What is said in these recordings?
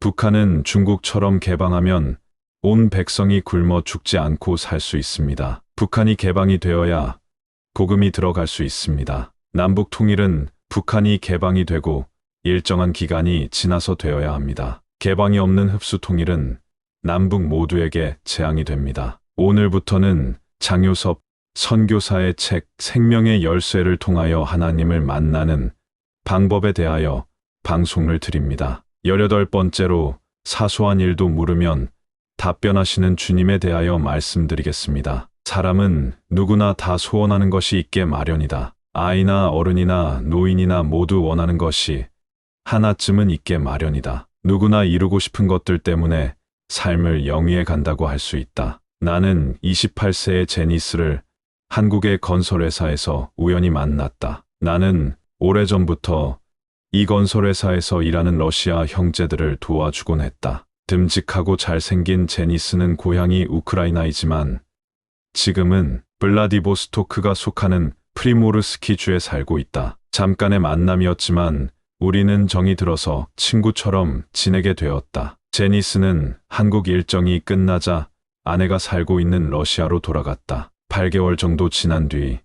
북한은 중국처럼 개방하면 온 백성이 굶어 죽지 않고 살 수 있습니다. 북한이 개방이 되어야 복음이 들어갈 수 있습니다. 남북 통일은 북한이 개방이 되고 일정한 기간이 지나서 되어야 합니다. 개방이 없는 흡수 통일은 남북 모두에게 재앙이 됩니다. 오늘부터는 장효섭 선교사의 책 생명의 열쇠를 통하여 하나님을 만나는 방법에 대하여 방송을 드립니다. 18번째로 사소한 일도 물으면 답변하시는 주님에 대하여 말씀드리겠습니다. 사람은 누구나 다 소원하는 것이 있게 마련이다. 아이나 어른이나 노인이나 모두 원하는 것이 하나쯤은 있게 마련이다. 누구나 이루고 싶은 것들 때문에 삶을 영위해 간다고 할 수 있다. 나는 28세의 제니스를 한국의 건설회사에서 우연히 만났다. 나는 오래전부터 이 건설회사에서 일하는 러시아 형제들을 도와주곤 했다. 듬직하고 잘생긴 제니스는 고향이 우크라이나이지만 지금은 블라디보스토크가 속하는 프리모르스키 주에 살고 있다. 잠깐의 만남이었지만 우리는 정이 들어서 친구처럼 지내게 되었다. 제니스는 한국 일정이 끝나자 아내가 살고 있는 러시아로 돌아갔다. 8개월 정도 지난 뒤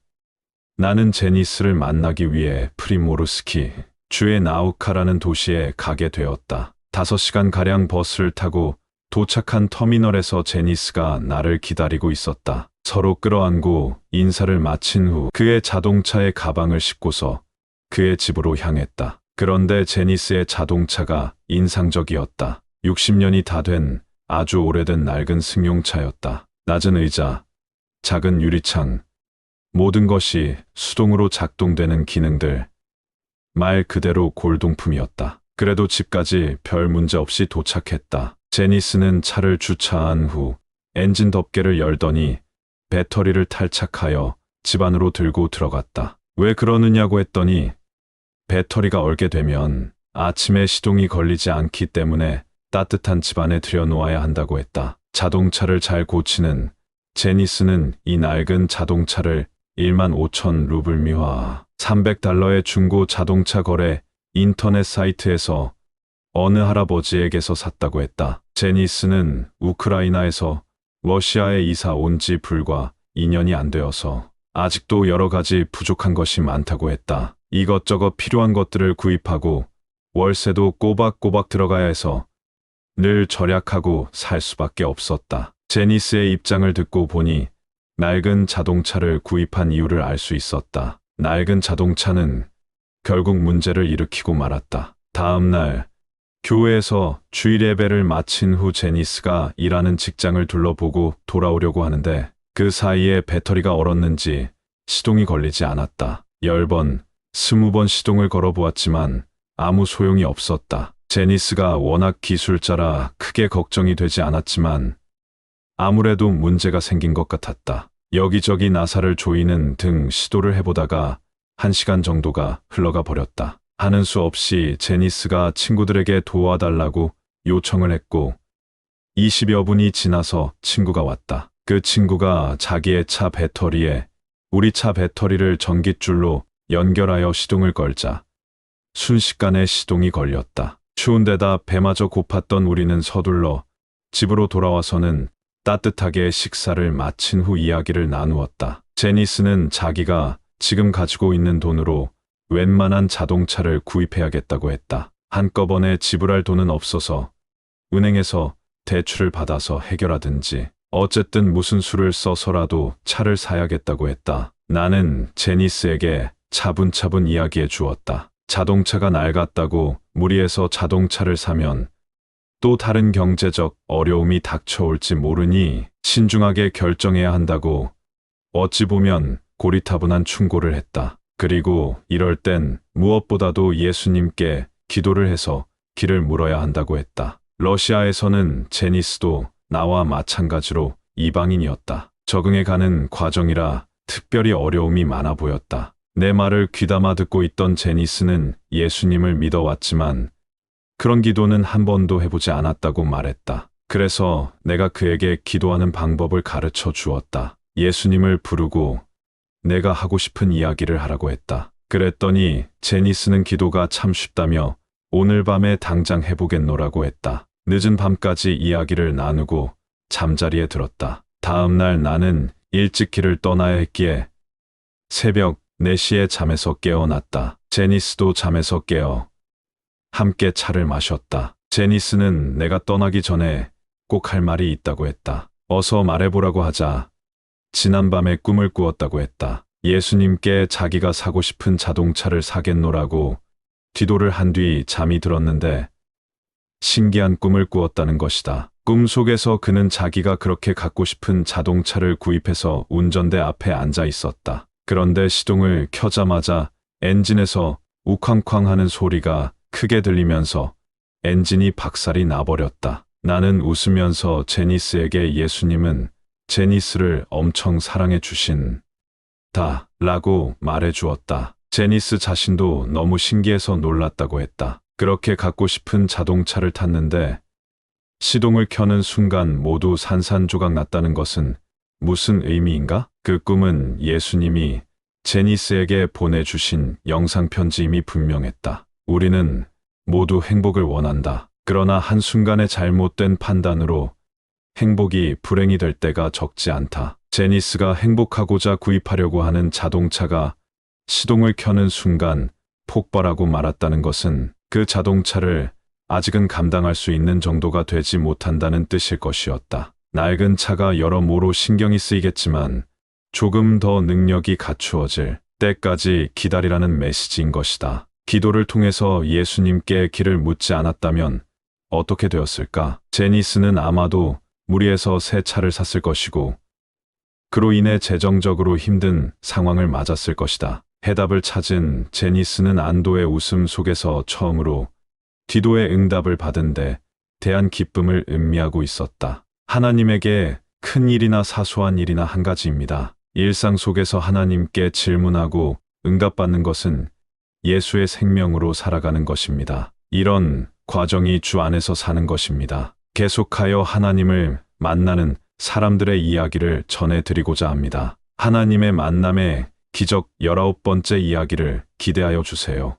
나는 제니스를 만나기 위해 프리모르스키 주의 나우카라는 도시에 가게 되었다. 5시간가량 버스를 타고 도착한 터미널에서 제니스가 나를 기다리고 있었다. 서로 끌어안고 인사를 마친 후 그의 자동차에 가방을 싣고서 그의 집으로 향했다. 그런데 제니스의 자동차가 인상적이었다. 60년이 다 된 아주 오래된 낡은 승용차였다. 낮은 의자, 작은 유리창, 모든 것이 수동으로 작동되는 기능들, 말 그대로 골동품이었다. 그래도 집까지 별 문제 없이 도착했다. 제니스는 차를 주차한 후 엔진 덮개를 열더니 배터리를 탈착하여 집 안으로 들고 들어갔다. 왜 그러느냐고 했더니 배터리가 얼게 되면 아침에 시동이 걸리지 않기 때문에 따뜻한 집 안에 들여놓아야 한다고 했다. 자동차를 잘 고치는 제니스는 이 낡은 자동차를 15,000 루블미화 300달러의 중고 자동차 거래 인터넷 사이트에서 어느 할아버지에게서 샀다고 했다. 제니스는 우크라이나에서 러시아에 이사 온 지 불과 2년이 안 되어서 아직도 여러 가지 부족한 것이 많다고 했다. 이것저것 필요한 것들을 구입하고 월세도 꼬박꼬박 들어가야 해서 늘 절약하고 살 수밖에 없었다. 제니스의 입장을 듣고 보니 낡은 자동차를 구입한 이유를 알 수 있었다. 낡은 자동차는 결국 문제를 일으키고 말았다. 다음 날 교회에서 주일 예배를 마친 후 제니스가 일하는 직장을 둘러보고 돌아오려고 하는데 그 사이에 배터리가 얼었는지 시동이 걸리지 않았다. 10번, 20번 시동을 걸어보았지만 아무 소용이 없었다. 제니스가 워낙 기술자라 크게 걱정이 되지 않았지만 아무래도 문제가 생긴 것 같았다. 여기저기 나사를 조이는 등 시도를 해보다가 1시간 정도가 흘러가 버렸다. 하는 수 없이 제니스가 친구들에게 도와달라고 요청을 했고 20여 분이 지나서 친구가 왔다. 그 친구가 자기의 차 배터리에 우리 차 배터리를 전깃줄로 연결하여 시동을 걸자 순식간에 시동이 걸렸다. 추운 데다 배마저 고팠던 우리는 서둘러 집으로 돌아와서는 따뜻하게 식사를 마친 후 이야기를 나누었다. 제니스는 자기가 지금 가지고 있는 돈으로 웬만한 자동차를 구입해야겠다고 했다. 한꺼번에 지불할 돈은 없어서 은행에서 대출을 받아서 해결하든지 어쨌든 무슨 수를 써서라도 차를 사야겠다고 했다. 나는 제니스에게 차분차분 이야기해 주었다. 자동차가 낡았다고 무리해서 자동차를 사면 또 다른 경제적 어려움이 닥쳐올지 모르니 신중하게 결정해야 한다고 어찌 보면 고리타분한 충고를 했다. 그리고 이럴 땐 무엇보다도 예수님께 기도를 해서 길을 물어야 한다고 했다. 러시아에서는 제니스도 나와 마찬가지로 이방인이었다. 적응해가는 과정이라 특별히 어려움이 많아 보였다. 내 말을 귀담아 듣고 있던 제니스는 예수님을 믿어왔지만 그런 기도는 한 번도 해보지 않았다고 말했다. 그래서 내가 그에게 기도하는 방법을 가르쳐 주었다. 예수님을 부르고 내가 하고 싶은 이야기를 하라고 했다. 그랬더니 제니스는 기도가 참 쉽다며 오늘 밤에 당장 해보겠노라고 했다. 늦은 밤까지 이야기를 나누고 잠자리에 들었다. 다음 날 나는 일찍 길을 떠나야 했기에 새벽 4시에 잠에서 깨어났다. 제니스도 잠에서 깨어 함께 차를 마셨다. 제니스는 내가 떠나기 전에 꼭 할 말이 있다고 했다. 어서 말해보라고 하자 지난밤에 꿈을 꾸었다고 했다. 예수님께 자기가 사고 싶은 자동차를 사겠노라고 기도를 한 뒤 잠이 들었는데 신기한 꿈을 꾸었다는 것이다. 꿈속에서 그는 자기가 그렇게 갖고 싶은 자동차를 구입해서 운전대 앞에 앉아 있었다. 그런데 시동을 켜자마자 엔진에서 우쾅쾅 하는 소리가 크게 들리면서 엔진이 박살이 나버렸다. 나는 웃으면서 제니스에게 예수님은 제니스를 엄청 사랑해 주신 다 라고 말해 주었다. 제니스 자신도 너무 신기해서 놀랐다고 했다. 그렇게 갖고 싶은 자동차를 탔는데 시동을 켜는 순간 모두 산산조각 났다는 것은 무슨 의미인가? 그 꿈은 예수님이 제니스에게 보내주신 영상편지임이 분명했다. 우리는 모두 행복을 원한다. 그러나 한순간의 잘못된 판단으로 행복이 불행이 될 때가 적지 않다. 제니스가 행복하고자 구입하려고 하는 자동차가 시동을 켜는 순간 폭발하고 말았다는 것은 그 자동차를 아직은 감당할 수 있는 정도가 되지 못한다는 뜻일 것이었다. 낡은 차가 여러모로 신경이 쓰이겠지만 조금 더 능력이 갖추어질 때까지 기다리라는 메시지인 것이다. 기도를 통해서 예수님께 길을 묻지 않았다면 어떻게 되었을까? 제니스는 아마도 무리해서 새 차를 샀을 것이고 그로 인해 재정적으로 힘든 상황을 맞았을 것이다. 해답을 찾은 제니스는 안도의 웃음 속에서 처음으로 기도의 응답을 받은 데 대한 기쁨을 음미하고 있었다. 하나님에게 큰 일이나 사소한 일이나 한 가지입니다. 일상 속에서 하나님께 질문하고 응답받는 것은 예수의 생명으로 살아가는 것입니다. 이런 과정이 주 안에서 사는 것입니다. 계속하여 하나님을 만나는 사람들의 이야기를 전해드리고자 합니다. 하나님의 만남의 기적 19번째 이야기를 기대하여 주세요.